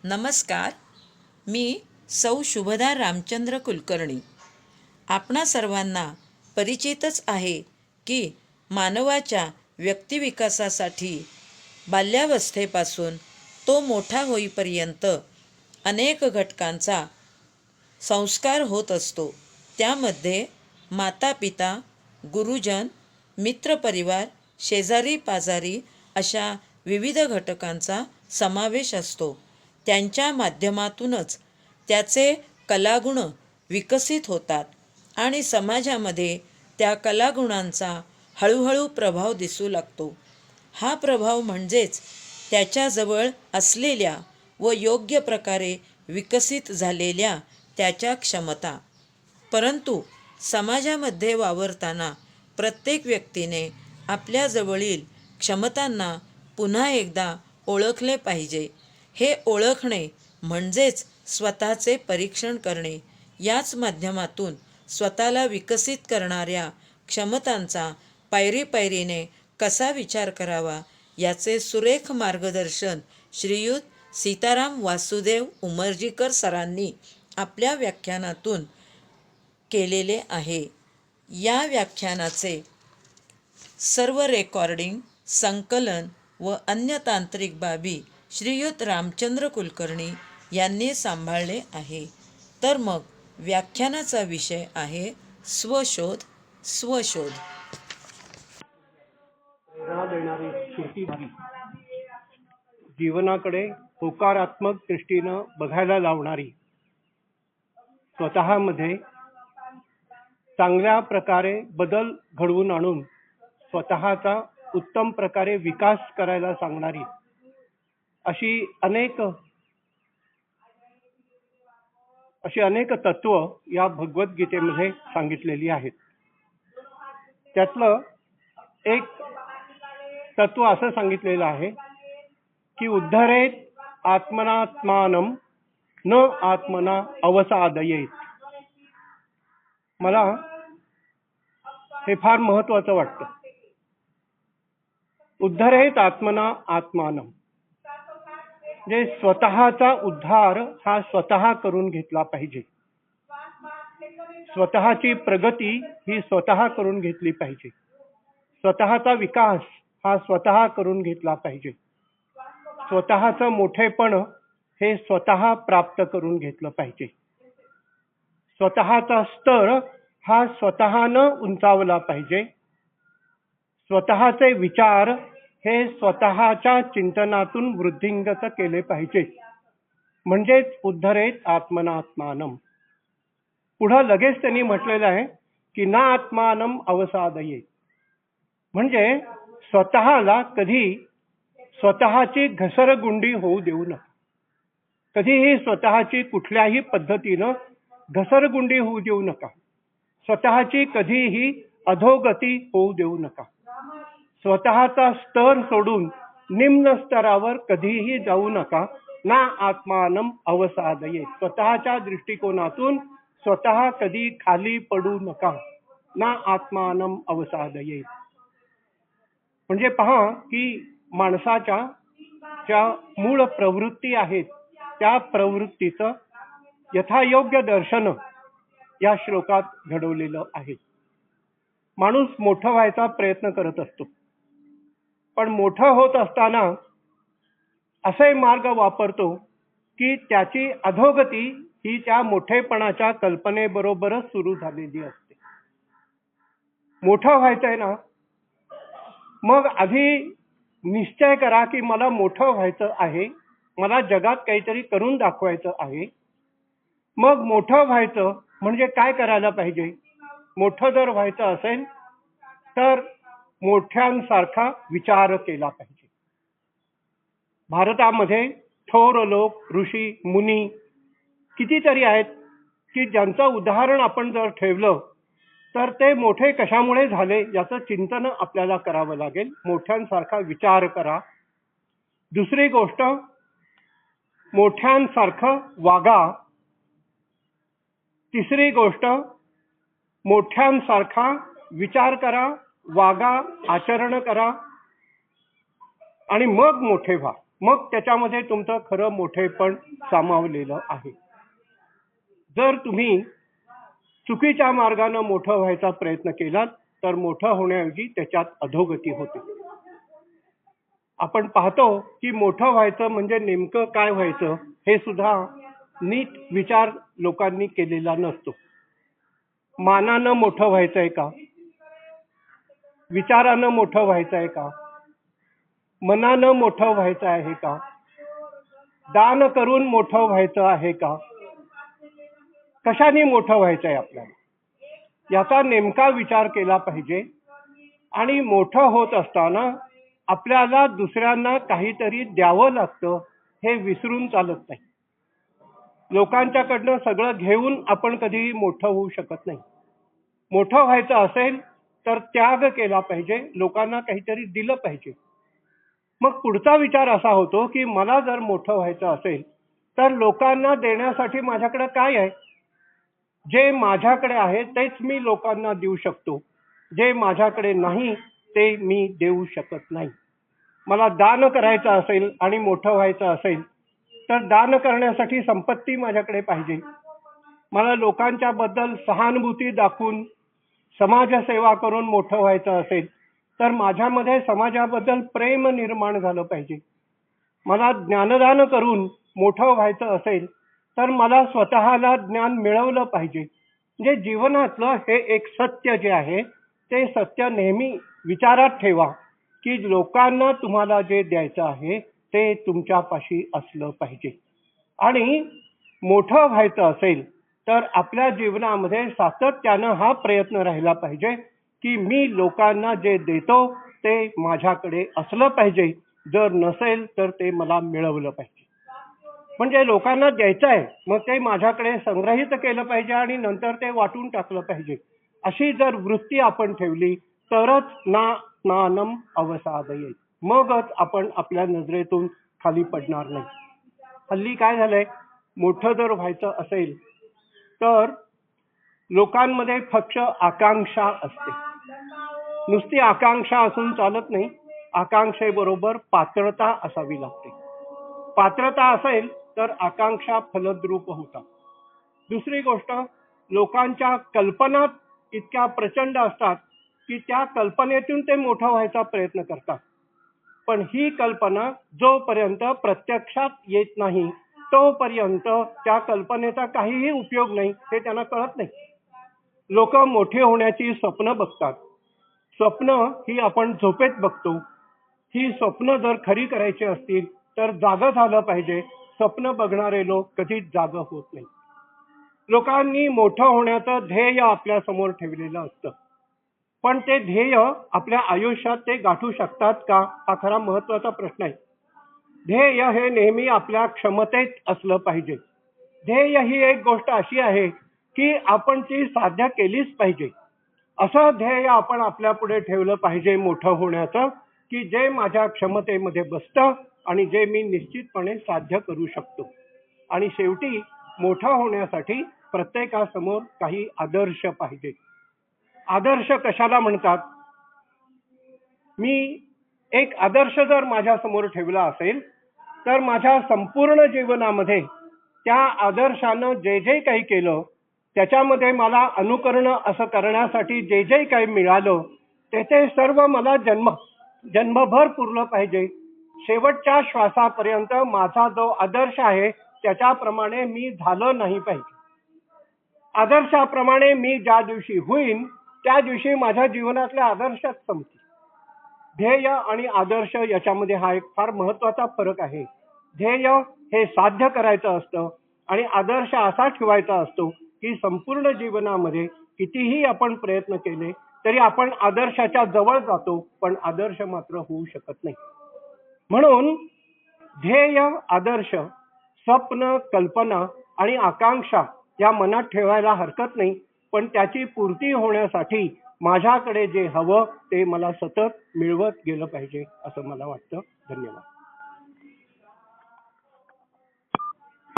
नमस्कार. मी सौ शुभदा रामचंद्र कुलकर्णी. आपणा सर्वांना परिचितच आहे की मानवाच्या व्यक्तिविकासासाठी बाल्यावस्थेपासून तो मोठा होईपर्यंत अनेक घटकांचा संस्कार होत असतो. त्यामध्ये माता पिता, गुरुजन, मित्रपरिवार, शेजारी पाजारी अशा विविध घटकांचा समावेश असतो. त्यांच्या माध्यमातूनच त्याचे कलागुण विकसित होतात आणि समाजामध्ये त्या कलागुणांचा हळूहळू प्रभाव दिसू लागतो. हा प्रभाव म्हणजेच त्याच्याजवळ असलेल्या व योग्य प्रकारे विकसित झालेल्या त्याच्या क्षमता. परंतु समाजामध्ये वावरताना प्रत्येक व्यक्तीने आपल्याजवळील क्षमतांना पुन्हा एकदा ओळखले पाहिजे. हे ओळखणे म्हणजेच स्वतःचे परीक्षण करणे. याच माध्यमातून स्वतःला विकसित करणाऱ्या क्षमतांचा पायरीपायरीने कसा विचार करावा याचे सुरेख मार्गदर्शन श्रीयुत सीताराम वासुदेव उमरजीकर सरांनी आपल्या व्याख्यानातून केलेले आहे. या व्याख्यानाचे सर्व रेकॉर्डिंग, संकलन व अन्य तांत्रिक बाबी श्रीयुत रामचंद्र कुलकर्णी यांनी सांभाळले आहे. तर मग व्याख्यानाचा विषय आहे स्वशोध. स्वशोध प्रेरणा देणारी स्फूर्तीदायी, जीवनाकडे होकारात्मक दृष्टीनं बघायला लावणारी, स्वतःमध्ये चांगल्या प्रकारे बदल घडवून आणून स्वतःचा उत्तम प्रकारे विकास करायला सांगणारी अशी अनेक तत्व या भगवद्गीतेमध्ये सांगितलेली आहेत. त्यातलं एक तत्व असं सांगितलेलं आहे की उद्धरेत आत्मनात्मानं न आत्मना अवसादयेत. मला हे फार महत्वाचं वाटतं. उद्धरेत आत्मना आत्मानं, म्हणजे स्वतःचा उद्धार हा स्वतः करून घेतला पाहिजे. स्वतःची प्रगती ही स्वतः करून घेतली पाहिजे. स्वतःचा विकास हा स्वतः करून घेतला पाहिजे. स्वतःचं मोठेपण हे स्वतः प्राप्त करून घेतलं पाहिजे. स्वतःचा स्तर हा स्वतःनं उंचावला पाहिजे. स्वतःचे विचार हे स्वतःच्या चिंतनातून वृद्धिंगत केले पाहिजे. म्हणजेच उद्धरेत आत्मनात्मानं. पुढं लगेच त्यांनी म्हटलेलं आहे की ना आत्मानं अवसादयेत, म्हणजे स्वतःला कधी स्वतःची घसरगुंडी होऊ देऊ नका. कधीही स्वतःची कुठल्याही पद्धतीनं घसरगुंडी होऊ देऊ नका. स्वतःची कधीही अधोगती होऊ देऊ नका. स्वतःचा स्तर सोडून निम्न स्तरावर कधीही जाऊ नका. ना आत्मानं अवसादयेत, स्वतःच्या दृष्टिकोनातून स्वतः कधी खाली पडू नका. ना आत्मानं अवसादयेत. म्हणजे पहा की माणसाच्या ज्या मूळ प्रवृत्ती आहेत त्या प्रवृत्तीचं यथायोग्य दर्शन या श्लोकात घडवलेलं आहे. माणूस मोठं व्हायचा प्रयत्न करत असतो, पण मोठं होत असताना असे मार्ग वापरतो की त्याची अधोगती ही त्या मोठेपणाच्या कल्पनेबरोबरच सुरू झालेली असते. मोठं व्हायचंय ना, मग आधी निश्चय करा की मला मोठं व्हायचं आहे, मला जगात काहीतरी करून दाखवायचं आहे. मग मोठं व्हायचं म्हणजे काय करायला पाहिजे? मोठं जर व्हायचं असेल तर मोठ्यांसारखा विचार केला पाहिजे. भारतामध्ये थोर लोक, ऋषी मुनी कितीतरी आहेत की ज्यांचं उदाहरण आपण जर ठेवलं तर ते मोठे कशामुळे झाले याचं चिंतन आपल्याला करावं लागेल. मोठ्यांसारखा विचार करा. दुसरी गोष्ट, मोठ्यांसारखं वागा. तिसरी गोष्ट, मोठ्यांसारखा विचार करा, वागा, आचरण करा आणि मग मोठे व्हा. मग त्याच्यामध्ये तुमचं खरं मोठेपण सामावलेलं आहे. जर तुम्ही चुकीच्या मार्गाने मोठं व्हायचा प्रयत्न केलात तर मोठं होण्याऐवजी त्याच्यात अधोगती होते. आपण पाहतो की मोठं व्हायचं म्हणजे नेमकं काय व्हायचं हे सुद्धा नीट विचार लोकांनी केलेला नसतो. मानानं मोठं व्हायचंय का, विचारानं मोठं व्हायचंय का, मनानं मोठं व्हायचं आहे का, दान करून मोठं व्हायचं आहे का, कशाने मोठं व्हायचंय आपल्याला, याचा नेमका विचार केला पाहिजे. आणि मोठं होत असताना आपल्याला दुसऱ्यांना काहीतरी द्यावं लागतं हे विसरून चालत नाही. लोकांच्याकडनं सगळं घेऊन आपण कधीही मोठं होऊ शकत नाही. मोठं व्हायचं असेल तर त्याग केला पाहिजे, लोकांना काहीतरी दिलं पाहिजे. मग पुढचा विचार असा होतो की मला जर मोठं व्हायचं असेल तर लोकांना देण्यासाठी माझ्याकडे काय आहे. जे माझ्याकडे आहे तेच मी लोकांना देऊ शकतो, जे माझ्याकडे नाही ते मी देऊ शकत नाही. मला दान करायचं असेल आणि मोठं व्हायचं असेल तर दान करण्यासाठी संपत्ती माझ्याकडे पाहिजे. मला लोकांच्या बद्दल सहानुभूती दाखवून समाजसेवा करून मोठं व्हायचं असेल तर माझ्यामध्ये समाजाबद्दल प्रेम निर्माण झालं पाहिजे. मला ज्ञानदान करून मोठं व्हायचं असेल तर मला स्वतःला ज्ञान मिळवलं पाहिजे. म्हणजे जीवनातलं हे एक सत्य जे आहे ते सत्य नेहमी विचारात ठेवा की लोकांना तुम्हाला जे द्यायचं आहे ते तुमच्यापाशी असलं पाहिजे. आणि मोठं व्हायचं असेल तर आपल्या जीवनामध्ये सातत्यानं हा प्रयत्न राहिला पाहिजे की मी लोकांना जे देतो ते माझ्याकडे असलं पाहिजे, जर नसेल तर ते मला मिळवलं पाहिजे. म्हणजे लोकांना द्यायचं आहे मग ते माझ्याकडे संग्रहित केलं पाहिजे आणि नंतर ते वाटून टाकलं पाहिजे. अशी जर वृत्ती आपण ठेवली तरच ना स्नानम अवसादयेत, मगच आपण आपल्या नजरेतून खाली पडणार नाही. हल्ली काय झालंय, मोठं जर व्हायचं असेल तर लोकांमध्ये फक्त आकांक्षा असते. नुसती आकांक्षा असून चालत नाही, आकांक्षेबरोबर पात्रता असावी लागते. पात्रता असेल तर आकांक्षा फलद्रूप होतात. दुसरी गोष्ट, लोकांच्या कल्पना इतक्या प्रचंड असतात की त्या कल्पनेतून ते मोठं व्हायचा प्रयत्न करतात. पण ही कल्पना जोपर्यंत प्रत्यक्षात येत नाही तोपर्यंत त्या कल्पनेचा काहीही उपयोग नाही हे त्यांना कळत नाही. लोक मोठे होण्याची स्वप्न बघतात. स्वप्न ही आपण झोपेत बघतो. ही स्वप्न जर खरी करायची असतील तर जागं झालं पाहिजे. स्वप्न बघणारे लोक कधीच जागं होत नाही. लोकांनी मोठं होण्याचं ध्येय आपल्या समोर ठेवलेलं असतं, पण ते ध्येय आपल्या आयुष्यात ते गाठू शकतात का, हा खरा महत्वाचा प्रश्न आहे. ध्येय हे नेहमी आपल्या क्षमतेत असलं पाहिजे. ध्येय ही एक गोष्ट अशी आहे की आपण ती साध्य केलीच पाहिजे. असं ध्येय आपण आपल्या पुढे ठेवलं पाहिजे मोठं होण्याचं, की जे माझ्या क्षमतेमध्ये बसतं आणि जे मी निश्चितपणे साध्य करू शकतो. आणि शेवटी मोठं होण्यासाठी प्रत्येकासमोर काही आदर्श पाहिजे. आदर्श कशाला म्हणतात? मी एक आदर्श जर माझ्या समोर ठेवला असेल तर माझ्या संपूर्ण जीवनामध्ये त्या आदर्शानं जे जे काही केलं त्याच्यामध्ये मला अनुकरण असं करण्यासाठी जे जे काही मिळालं ते सर्व मला जन्मभर पुरलं पाहिजे. शेवटच्या श्वासापर्यंत माझा जो आदर्श आहे त्याच्याप्रमाणे मी झालं नाही पाहिजे. आदर्शाप्रमाणे मी ज्या दिवशी होईन त्या दिवशी माझ्या जीवनातल्या आदर्शच संपतील. ध्येय आणि आदर्श याच्यामध्ये हा एक फार महत्वाचा फरक आहे. ध्येय हे साध्य करायचं असतं आणि आदर्श असा ठेवायचा असतो की संपूर्ण जीवनामध्ये कितीही आपण प्रयत्न केले तरी आपण आदर्शाच्या जवळ जातो, पण आदर्श मात्र होऊ शकत नाही. म्हणून ध्येय, आदर्श, स्वप्न, कल्पना आणि आकांक्षा या मनात ठेवायला हरकत नाही, पण त्याची पूर्ती होण्यासाठी माझ्याकडे जे हवं ते मला सतत मिळवत गेलं पाहिजे असं मला वाटतं. धन्यवाद.